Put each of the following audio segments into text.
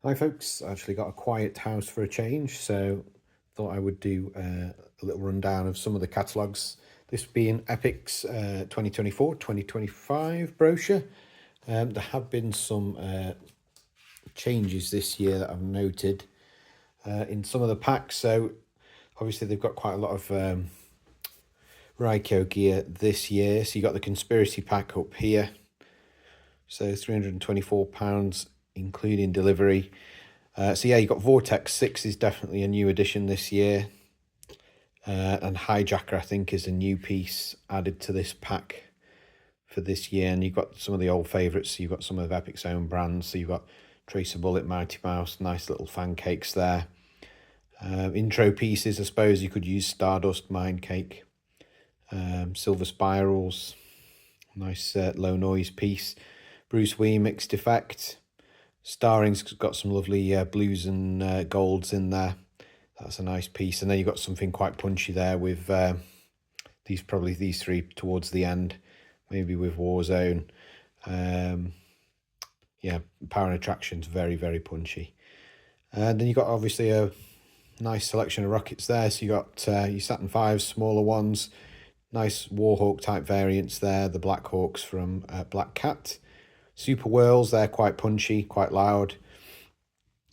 Hi folks, I actually got a quiet house for a change, so thought I would do a little rundown of some of the catalogues. This being Epic's 2024-2025 brochure. There have been some changes this year that I've noted in some of the packs. So obviously they've got quite a lot of Ryko gear this year. So you got the Conspiracy pack up here. So £324 including delivery. So yeah, you got Vortex 6 is definitely a new addition this year. And Hijacker, I think, is a new piece added to this pack for this year. And you've got some of the old favourites. So you've got some of Epic's own brands. So you've got Tracer Bullet, Mighty Mouse, nice little fan cakes there. Intro pieces, I suppose you could use Stardust, Mind Cake, Silver Spirals, nice low noise piece. Bruce Wee Mixed Effect. Starring's got some lovely blues and golds in there. That's a nice piece. And then you've got something quite punchy there with these three towards the end, maybe with Warzone. Yeah, Power and Attraction's very, very punchy. And then you've got obviously a nice selection of rockets there. So you got your Saturn 5s, smaller ones, nice Warhawk type variants there, the Black Hawks from Black Cat. Super Whirls, they're quite punchy, quite loud.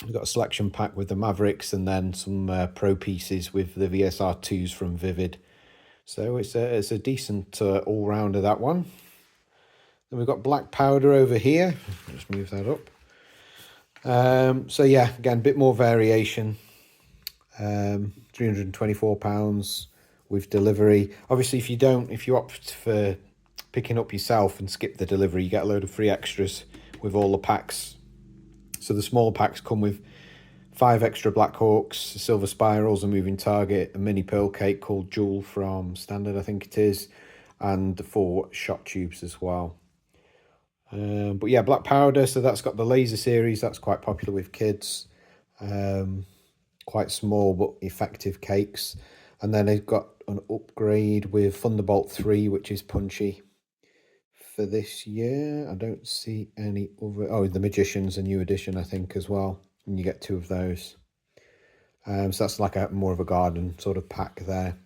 We've got a selection pack with the Mavericks and then some pro pieces with the VSR2s from Vivid. So it's a decent all-rounder, that one. Then we've got Black Powder over here. Just move that up. So yeah, again, a bit more variation. £324 with delivery. Obviously, if you opt for picking up yourself and skip the delivery, you get a load of free extras with all the packs. So the smaller packs come with 5 extra Black Hawks, Silver Spirals, a moving target, a mini pearl cake called Jewel from Standard, I think it is, and 4 shot tubes as well. But yeah, Black Powder, so that's got the laser series, that's quite popular with kids. Quite small but effective cakes. And then they've got an upgrade with Thunderbolt 3, which is punchy for this year. I don't see any other. Oh, the Magician's a new addition, I think, as well. And you get 2 of those. So that's like a more of a garden sort of pack there.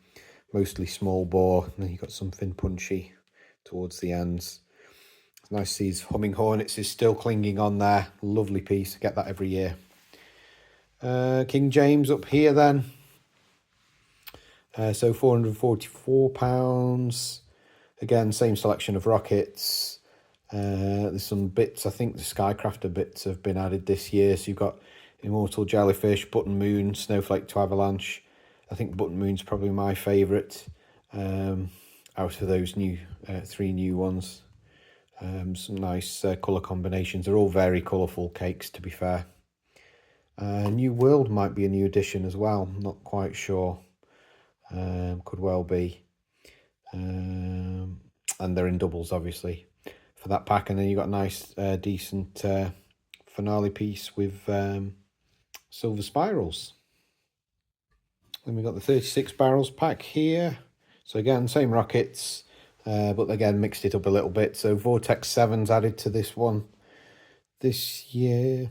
Mostly small bore. And then you've got something punchy towards the ends. It's nice to see his Humming Hornets is still clinging on there. Lovely piece. I get that every year. King James up here then. So £444. Again, same selection of rockets. There's some bits, I think the Skycrafter bits have been added this year. So you've got Immortal Jellyfish, Button Moon, Snowflake to Avalanche. I think Button Moon's probably my favourite out of those new 3 new ones. Some nice colour combinations. They're all very colourful cakes, to be fair. New World might be a new addition as well. Not quite sure. Could well be. And they're in doubles, obviously, for that pack. And then you got a nice, decent finale piece with Silver Spirals. Then we got the 36 barrels pack here. So again, same rockets, but again, mixed it up a little bit. So Vortex 7's added to this one this year.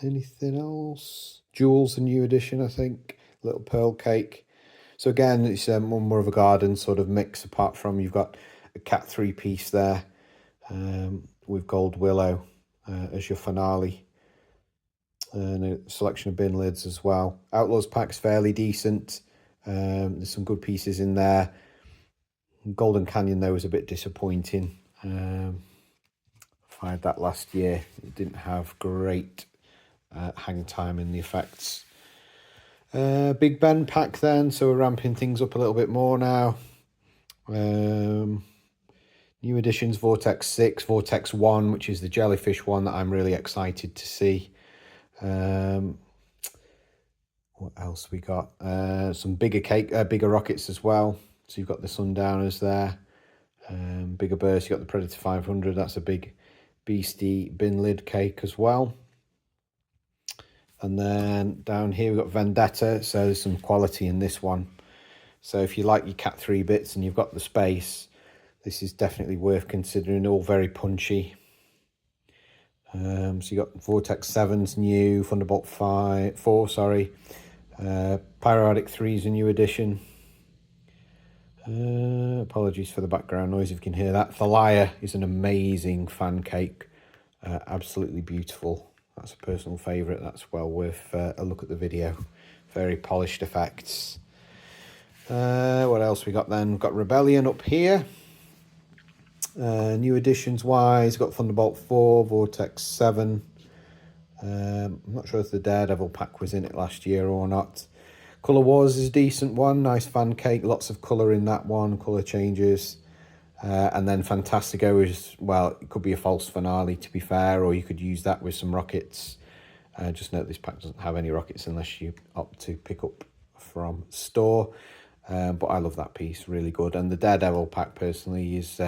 Anything else? Jewel's a new addition, I think. Little pearl cake. So again, it's more of a garden sort of mix, apart from you've got a Cat 3 piece there with Gold Willow as your finale. And a selection of bin lids as well. Outlaws pack's fairly decent. There's some good pieces in there. Golden Canyon, though, was a bit disappointing. Fired that last year. It didn't have great hang time in the effects. Big Ben pack then, so we're ramping things up a little bit more now. New additions, Vortex 6, Vortex 1, which is the jellyfish one that I'm really excited to see. What else we got? Some bigger rockets as well. So you've got the Sundowners there. Bigger burst, you've got the Predator 500, that's a big beastie bin lid cake as well. And then down here we've got Vendetta, so there's some quality in this one. So if you like your Cat 3 bits and you've got the space, this is definitely worth considering. All very punchy. So you got Vortex 7's new, Thunderbolt 4, sorry. Pyrotic 3's a new addition. Apologies for the background noise if you can hear that. Thalia is an amazing fan cake. Absolutely beautiful. That's a personal favourite. That's well worth a look at the video. Very polished effects. What else we got then? We've got Rebellion up here. New additions wise, got Thunderbolt 4, Vortex 7. I'm not sure if the Daredevil pack was in it last year or not. Colour Wars is a decent one, nice fan cake, lots of colour in that one, colour changes. And then Fantastico is, well, it could be a false finale to be fair, or you could use that with some rockets. Just note this pack doesn't have any rockets unless you opt to pick up from store. But I love that piece, really good. And the Daredevil pack personally is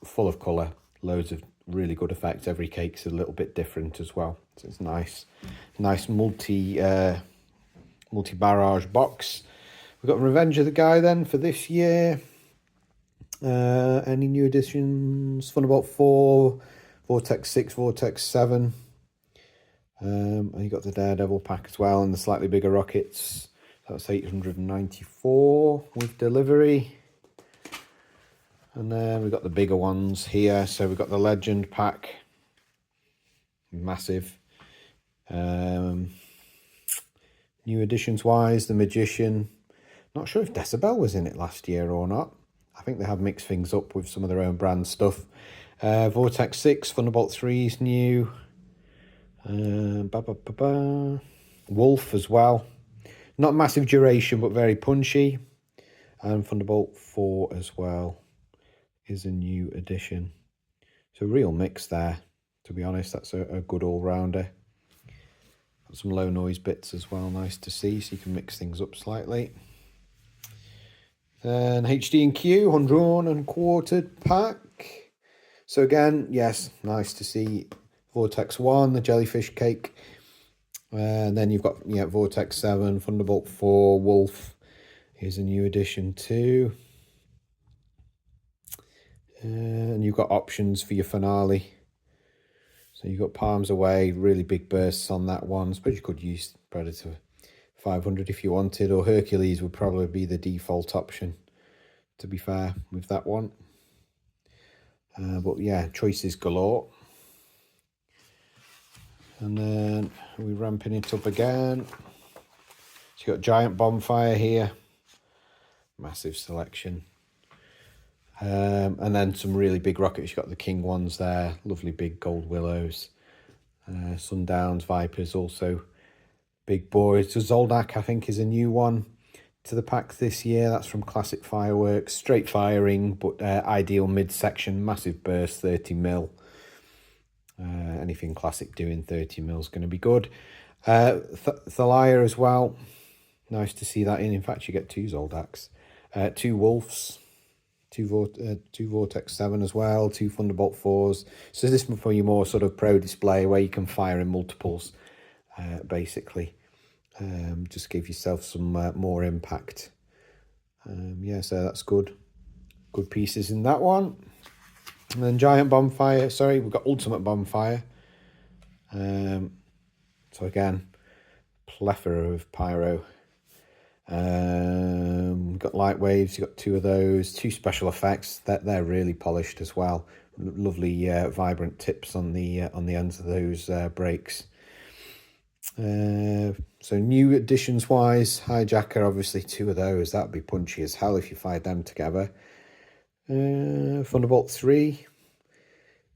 full of colour, loads of really good effects. Every cake's a little bit different as well, so it's nice multi-barrage box. We've got Revenge of the Guy then for this year. Any new additions? Thunderbolt 4, Vortex 6, Vortex 7. And you got the Daredevil pack as well, and the slightly bigger rockets. That's 894 with delivery. And then we've got the bigger ones here. So we've got the Legend pack. Massive. New additions wise, the Magician. Not sure if Decibel was in it last year or not. I think they have mixed things up with some of their own brand stuff. Vortex 6, Thunderbolt 3 is new. Wolf as well. Not massive duration, but very punchy. And Thunderbolt 4 as well is a new addition. So a real mix there, to be honest. That's a good all-rounder. Got some low noise bits as well, nice to see, so you can mix things up slightly. Then HD&Q, undrawn and quartered pack. So again, yes, nice to see Vortex 1, the jellyfish cake. And then you've got Vortex 7, Thunderbolt 4, Wolf. Here's a new addition too. And you've got options for your finale. So you've got Palms Away, really big bursts on that one. I suppose you could use Predator 500 if you wanted, or Hercules would probably be the default option, to be fair, with that one. But yeah, choices galore. And then we're ramping it up again. So you've got Giant Bonfire here. Massive selection. And then some really big rockets. You've got the King ones there. Lovely big gold willows. Sundowns, Vipers also. Big boys. So Zoldak, I think, is a new one to the pack this year. That's from Classic Fireworks. Straight firing, but ideal mid-section. Massive burst, 30 mil. Anything Classic doing 30 mil is going to be good. Thalia as well. Nice to see that in. In fact, you get two Zoldaks. Two Wolves. Two Vortex 7 as well. Two Thunderbolt 4s. So this is for your more sort of pro display where you can fire in multiples, basically. Just give yourself some more impact. Yeah, so that's good. Good pieces in that one. And then Giant Bonfire. Sorry, we've got Ultimate Bonfire. So again, plethora of pyro. Got light waves. You've got two of those. Two special effects. They're really polished as well. Lovely vibrant tips on the ends of those brakes. So new additions wise, Hijacker, obviously two of those. That'd be punchy as hell if you fired them together. Thunderbolt 3.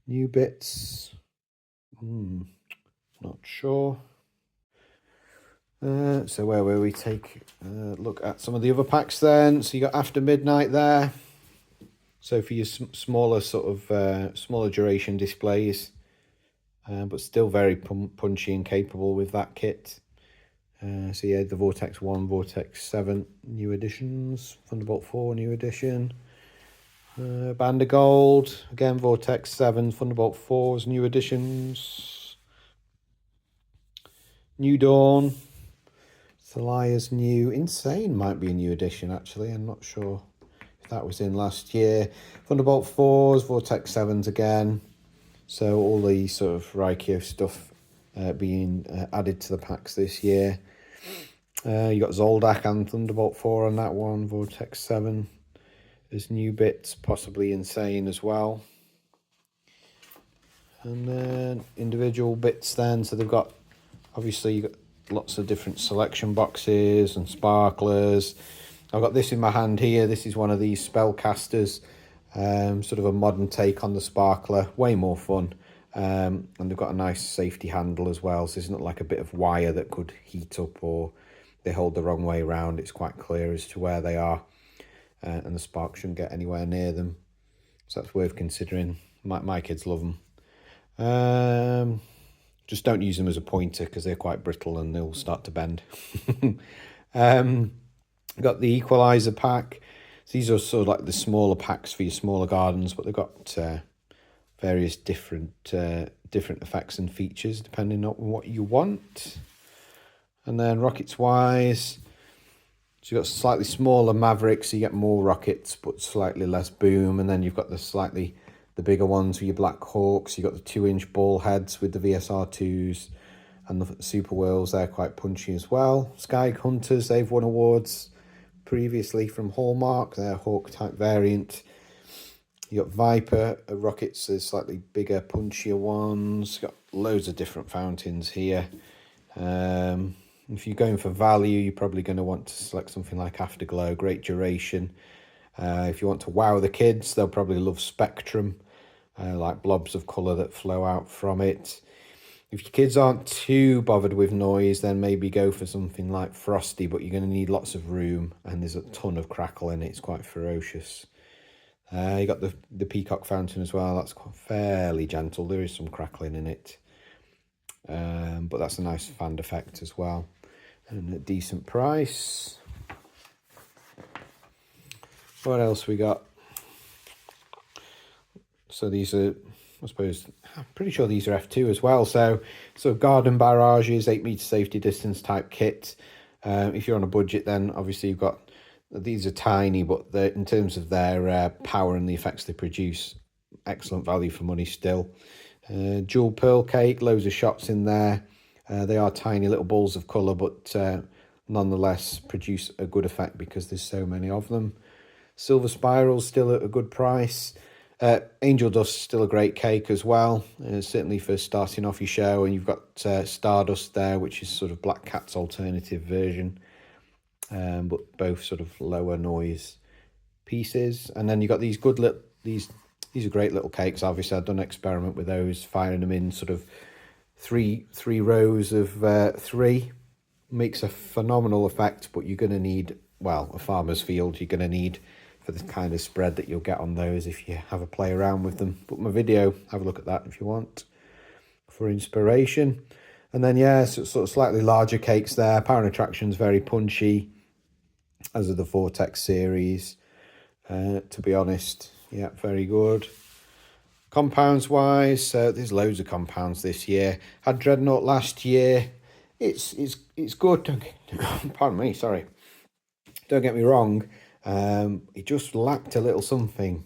New bits. Not sure. So where will we take a look at some of the other packs then? So you got After Midnight there. So for your smaller sort of smaller duration displays, but still very punchy and capable with that kit. So yeah, the Vortex 1, Vortex 7 new additions, Thunderbolt 4 new addition. Band of Gold, again Vortex 7, Thunderbolt 4's new additions. New Dawn, Thalia's new. Insane might be a new addition actually, I'm not sure if that was in last year. Thunderbolt 4's, Vortex 7's again. So all the sort of Raikyo stuff being added to the packs this year. You got Zoldak and Thunderbolt 4 on that one, Vortex 7. There's new bits, possibly Insane as well. And then individual bits then, so they've got, obviously you've got lots of different selection boxes and sparklers. I've got this in my hand here. This is one of these spellcasters, sort of a modern take on the sparkler, way more fun. And they've got a nice safety handle as well, so it's not like a bit of wire that could heat up or they hold the wrong way around. It's quite clear as to where they are, and the spark shouldn't get anywhere near them. So that's worth considering. My kids love them. Just don't use them as a pointer because they're quite brittle and they'll start to bend. Got the equalizer pack. So these are sort of like the smaller packs for your smaller gardens, but they've got various different effects and features depending on what you want. And then rockets wise, so you've got slightly smaller Mavericks, so you get more rockets but slightly less boom. And then you've got the bigger ones with your Black Hawks. You've got the 2-inch ball heads with the VSR2s and the Super Whirls. They're quite punchy as well. Sky Hunters, they've won awards previously from Hallmark. They're Hawk type variant. You got Viper rockets, there's slightly bigger, punchier ones. Got loads of different fountains here. If you're going for value, you're probably going to want to select something like Afterglow, great duration. If you want to wow the kids, they'll probably love Spectrum, like blobs of colour that flow out from it. If your kids aren't too bothered with noise, then maybe go for something like Frosty, but you're going to need lots of room, and there's a ton of crackle in it. It's quite ferocious. You got the Peacock Fountain as well. That's quite fairly gentle. There is some crackling in it. But that's a nice fan effect as well, and a decent price. What else we got? So these are, I suppose, I'm pretty sure these are F2 as well. So garden barrages, 8-meter safety distance type kit. If you're on a budget, then obviously you've got, these are tiny, but in terms of their power and the effects they produce, excellent value for money still. Jewel pearl cake, loads of shots in there. They are tiny little balls of colour, but nonetheless produce a good effect because there's so many of them. Silver spirals still at a good price. Angel dust still a great cake as well, certainly for starting off your show. And you've got Stardust there, which is sort of Black Cat's alternative version, but both sort of lower noise pieces. And then you've got these good little, these are great little cakes. Obviously I've done an experiment with those, firing them in sort of three rows of 3. Makes a phenomenal effect, but you're going to need, well, a farmer's field you're going to need for the kind of spread that you'll get on those if you have a play around with them. But my video, have a look at that if you want for inspiration. And then yeah, so sort of slightly larger cakes there. Power and Attraction's very punchy, as are the Vortex series, to be honest. Yeah, very good. Compounds wise, there's loads of compounds this year. Had Dreadnought last year. It's good. Pardon me, sorry. Don't get me wrong. It just lacked a little something.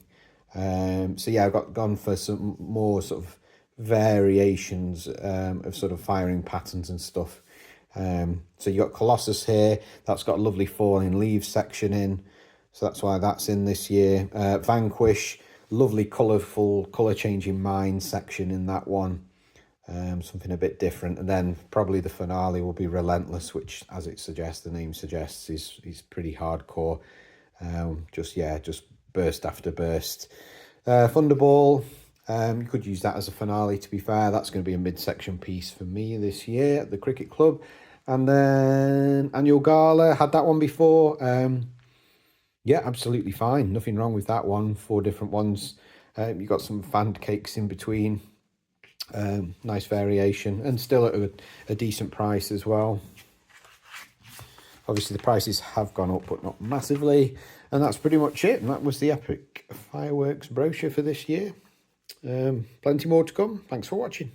So yeah, I've gone for some more sort of variations of sort of firing patterns and stuff. So you got Colossus here. That's got a lovely falling leaves section in. So that's why that's in this year. Vanquish, lovely colourful, colour-changing mine section in that one. Something a bit different. And then probably the finale will be Relentless, which, as it suggests, the name suggests, is pretty hardcore. Just burst after burst. Thunderball, you could use that as a finale, to be fair. That's going to be a midsection piece for me this year at the Cricket Club. And then Annual Gala, had that one before. Yeah, absolutely fine. Nothing wrong with that one. 4 different ones. You got some fan cakes in between. Nice variation, and still at a decent price as well. Obviously the prices have gone up, but not massively. And that's pretty much it. And that was the Epic Fireworks brochure for this year. Plenty more to come. Thanks for watching.